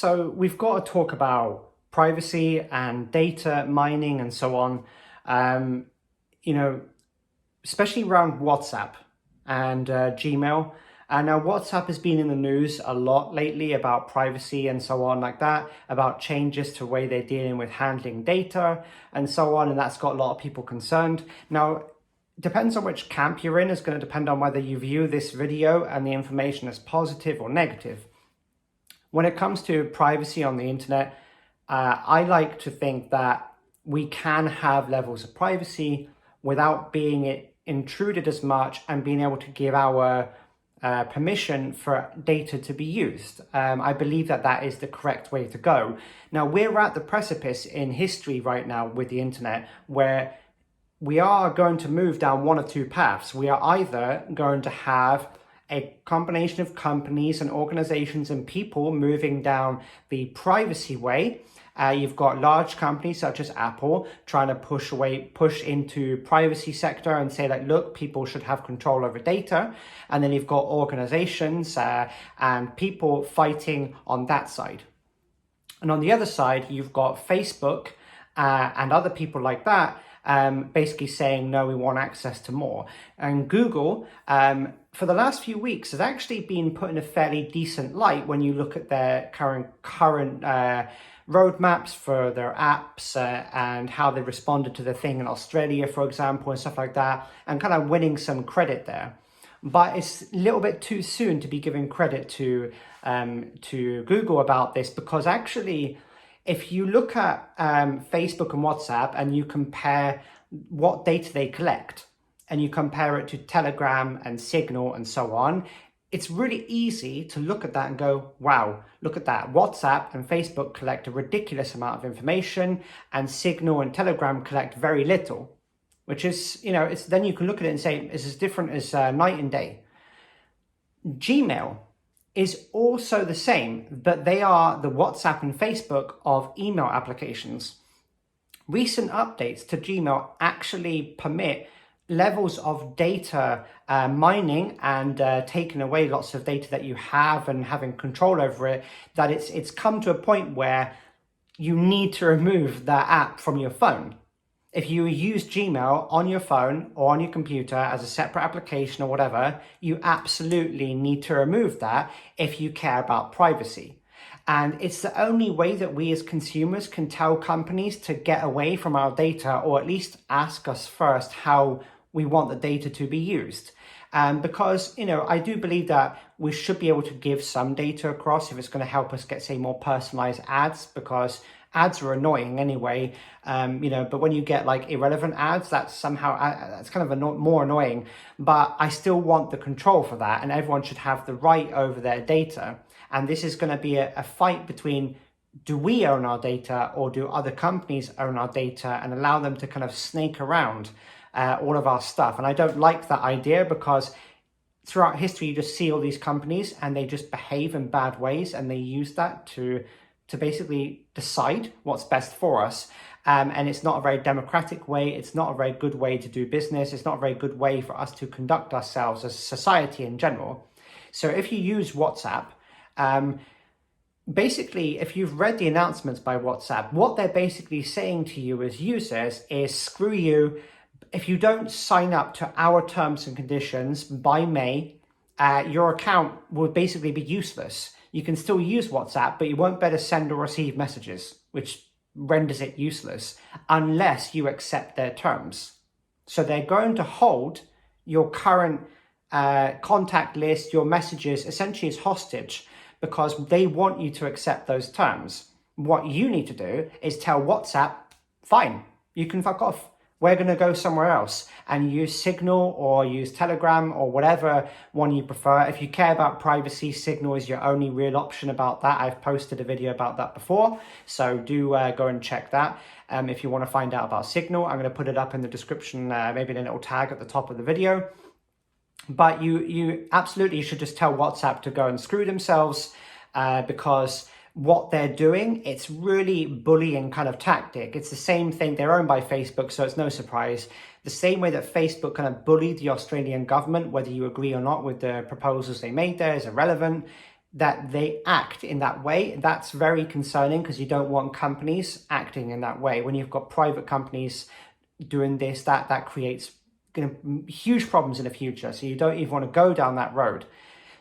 So we've got to talk about privacy and data mining and so on. Um, you know, Especially around WhatsApp and Gmail. And now WhatsApp has been in the news a lot lately about privacy and so on like that, about changes to the way they're dealing with handling data and so on. And that's got a lot of people concerned. Now, depends on which camp you're in. It's going to depend on whether you view this video and the information as positive or negative. When it comes to privacy on the internet, I like to think that we can have levels of privacy without being intruded as much and being able to give our permission for data to be used. I believe that that is the correct way to go. Now, we're at the precipice in history right now with the internet where we are going to move down one of two paths. We are either going to have a combination of companies and organizations and people moving down the privacy way. You've got large companies such as Apple trying to push into privacy sector and say like, look, people should have control over data. And then you've got organizations and people fighting on that side. And on the other side, you've got Facebook and other people like that basically saying, no, we want access to more. And Google, for the last few weeks, has actually been put in a fairly decent light when you look at their current roadmaps for their apps and how they responded to the thing in Australia, for example, and stuff like that, and kind of winning some credit there. But it's a little bit too soon to be giving credit to Google about this, because actually, if you look at Facebook and WhatsApp and you compare what data they collect and you compare it to Telegram and Signal and so on, it's really easy to look at that and go, wow, look at that. WhatsApp and Facebook collect a ridiculous amount of information and Signal and Telegram collect very little, which is, it's then you can look at it and say it's as different as night and day. Gmail is also the same, but they are the WhatsApp and Facebook of email applications. Recent updates to Gmail actually permit levels of data mining and taking away lots of data that you have and having control over it, that it's come to a point where you need to remove that app from your phone. If you use Gmail on your phone or on your computer as a separate application or whatever, you absolutely need to remove that if you care about privacy. And it's the only way that we as consumers can tell companies to get away from our data, or at least ask us first how we want the data to be used. Because, I do believe that we should be able to give some data across if it's going to help us get, say, more personalized ads, because ads are annoying anyway, but when you get like irrelevant ads, that's kind of more annoying. But I still want the control for that, and everyone should have the right over their data. And this is going to be a fight between, do we own our data or do other companies own our data and allow them to kind of snake around all of our stuff? And I don't like that idea, because throughout history, you just see all these companies and they just behave in bad ways, and they use that to basically decide what's best for us. And it's not a very democratic way. It's not a very good way to do business. It's not a very good way for us to conduct ourselves as a society in general. So if you use WhatsApp, basically, if you've read the announcements by WhatsApp, what they're basically saying to you as users is, screw you. If you don't sign up to our terms and conditions by May, your account will basically be useless. You can still use WhatsApp, but you won't be able to send or receive messages, which renders it useless unless you accept their terms. So they're going to hold your current contact list, your messages, essentially as hostage, because they want you to accept those terms. What you need to do is tell WhatsApp, fine, you can fuck off. We're going to go somewhere else and use Signal or use Telegram or whatever one you prefer. If you care about privacy, Signal is your only real option about that. I've posted a video about that before, so do go and check that. If you want to find out about Signal, I'm going to put it up in the description, maybe in a little tag at the top of the video. But you absolutely should just tell WhatsApp to go and screw themselves, because what they're doing, it's really bullying kind of tactic. It's the same thing. They're owned by Facebook, so it's no surprise. The same way that Facebook kind of bullied the Australian government, whether you agree or not with the proposals they made there, is irrelevant. that they act in that way. That's very concerning because you don't want companies acting in that way. When you've got private companies doing this, that creates huge problems in the future. So you don't even want to go down that road.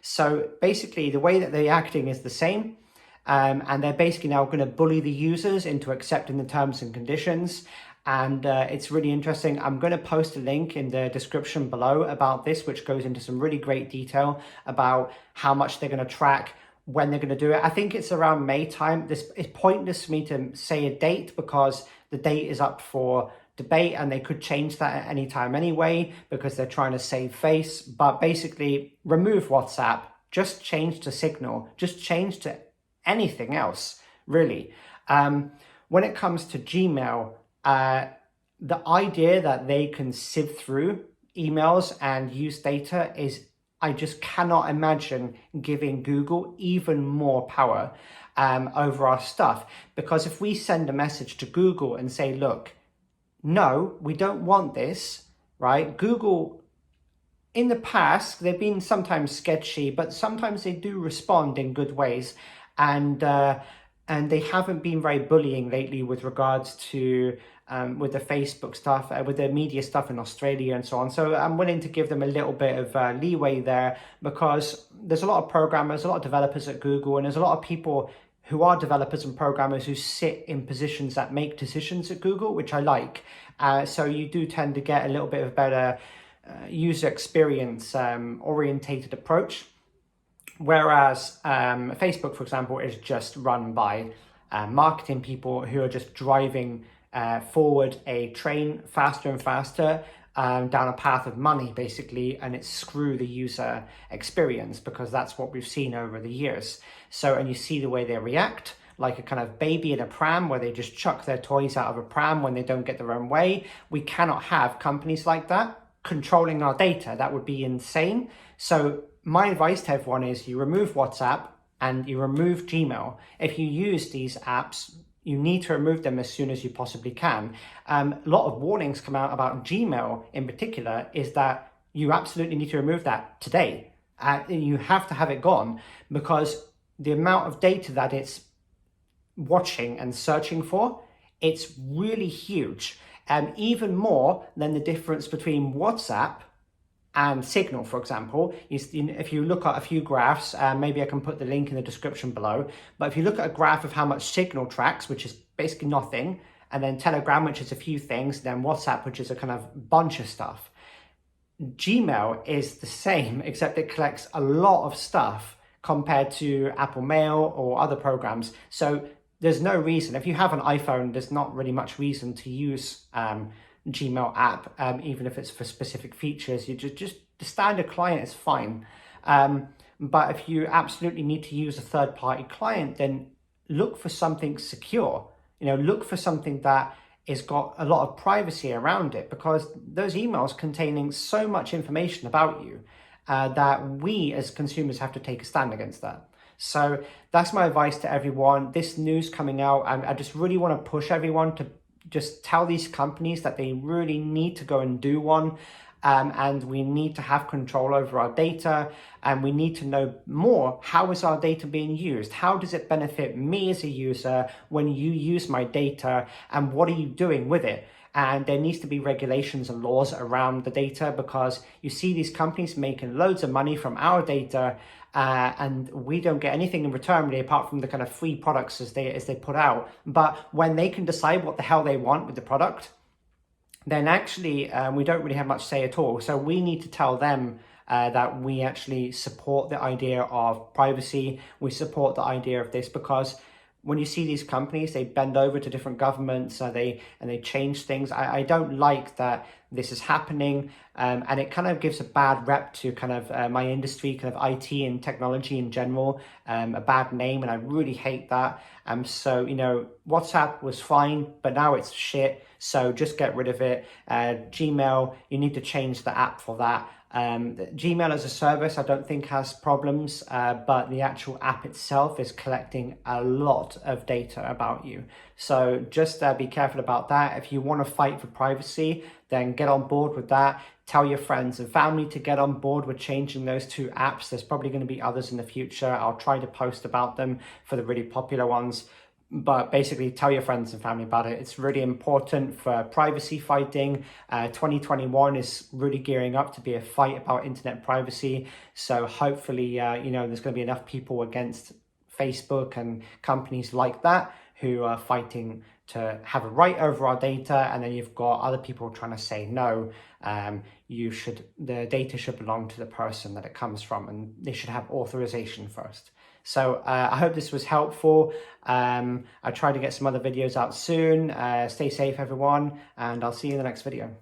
So basically the way that they're acting is the same. And they're basically now going to bully the users into accepting the terms and conditions. And it's really interesting. I'm going to post a link in the description below about this, which goes into some really great detail about how much they're going to track, when they're going to do it. I think it's around May time. It's pointless for me to say a date because the date is up for debate and they could change that at any time anyway because they're trying to save face. But basically, remove WhatsApp, just change to Signal, just change to anything else, really. When it comes to Gmail, the idea that they can sieve through emails and use data is, I just cannot imagine giving Google even more power over our stuff. Because if we send a message to Google and say, look, no, we don't want this, right? Google, in the past, they've been sometimes sketchy, but sometimes they do respond in good ways. And they haven't been very bullying lately with regards to with the Facebook stuff, with the media stuff in Australia and so on. So I'm willing to give them a little bit of leeway there because there's a lot of programmers, a lot of developers at Google, and there's a lot of people who are developers and programmers who sit in positions that make decisions at Google, which I like. So you do tend to get a little bit of a better user experience orientated approach. Whereas Facebook, for example, is just run by marketing people who are just driving forward a train faster and faster down a path of money, basically, and it's screw the user experience because that's what we've seen over the years. So, and you see the way they react, like a kind of baby in a pram where they just chuck their toys out of a pram when they don't get their own way. We cannot have companies like that controlling our data. That would be insane. So my advice to everyone is you remove WhatsApp and you remove Gmail. If you use these apps, you need to remove them as soon as you possibly can. A lot of warnings come out about Gmail in particular is that you absolutely need to remove that today. You have to have it gone because the amount of data that it's watching and searching for, it's really huge. Even more than the difference between WhatsApp and Signal, for example. If you look at a few graphs, maybe I can put the link in the description below, but if you look at a graph of how much Signal tracks, which is basically nothing, and then Telegram, which is a few things, then WhatsApp, which is a kind of bunch of stuff. Gmail is the same, except it collects a lot of stuff compared to Apple Mail or other programs. So there's no reason, if you have an iPhone, there's not really much reason to use Gmail app, even if it's for specific features. You just the standard client is fine. But if you absolutely need to use a third-party client, then look for something secure. Look for something that has got a lot of privacy around it, because those emails containing so much information about you that we as consumers have to take a stand against that. So that's my advice to everyone. This news coming out, I just really want to push everyone to just tell these companies that they really need to go and do one. And we need to have control over our data, and we need to know more. How is our data being used? How does it benefit me as a user when you use my data, and what are you doing with it? And there needs to be regulations and laws around the data, because you see these companies making loads of money from our data, and we don't get anything in return really, apart from the kind of free products as they put out. But when they can decide what the hell they want with the product, then actually we don't really have much say at all. So we need to tell them that we actually support the idea of privacy. We support the idea of this, because when you see these companies, they bend over to different governments and they change things. I don't like that this is happening, and it kind of gives a bad rep to kind of my industry, kind of IT and technology in general, a bad name, and I really hate that. So WhatsApp was fine, but now it's shit. So just get rid of it. Gmail, you need to change the app for that. Gmail as a service, I don't think has problems, but the actual app itself is collecting a lot of data about you. So just be careful about that. If you want to fight for privacy, then get on board with that. Tell your friends and family to get on board with changing those two apps. There's probably going to be others in the future. I'll try to post about them for the really popular ones. But basically tell your friends and family about it. It's really important for privacy fighting. 2021 is really gearing up to be a fight about internet privacy. So hopefully, there's going to be enough people against Facebook and companies like that who are fighting to have a right over our data. And then you've got other people trying to say, no, the data should belong to the person that it comes from, and they should have authorization first. So I hope this was helpful. I'll try to get some other videos out soon. Stay safe, everyone, and I'll see you in the next video.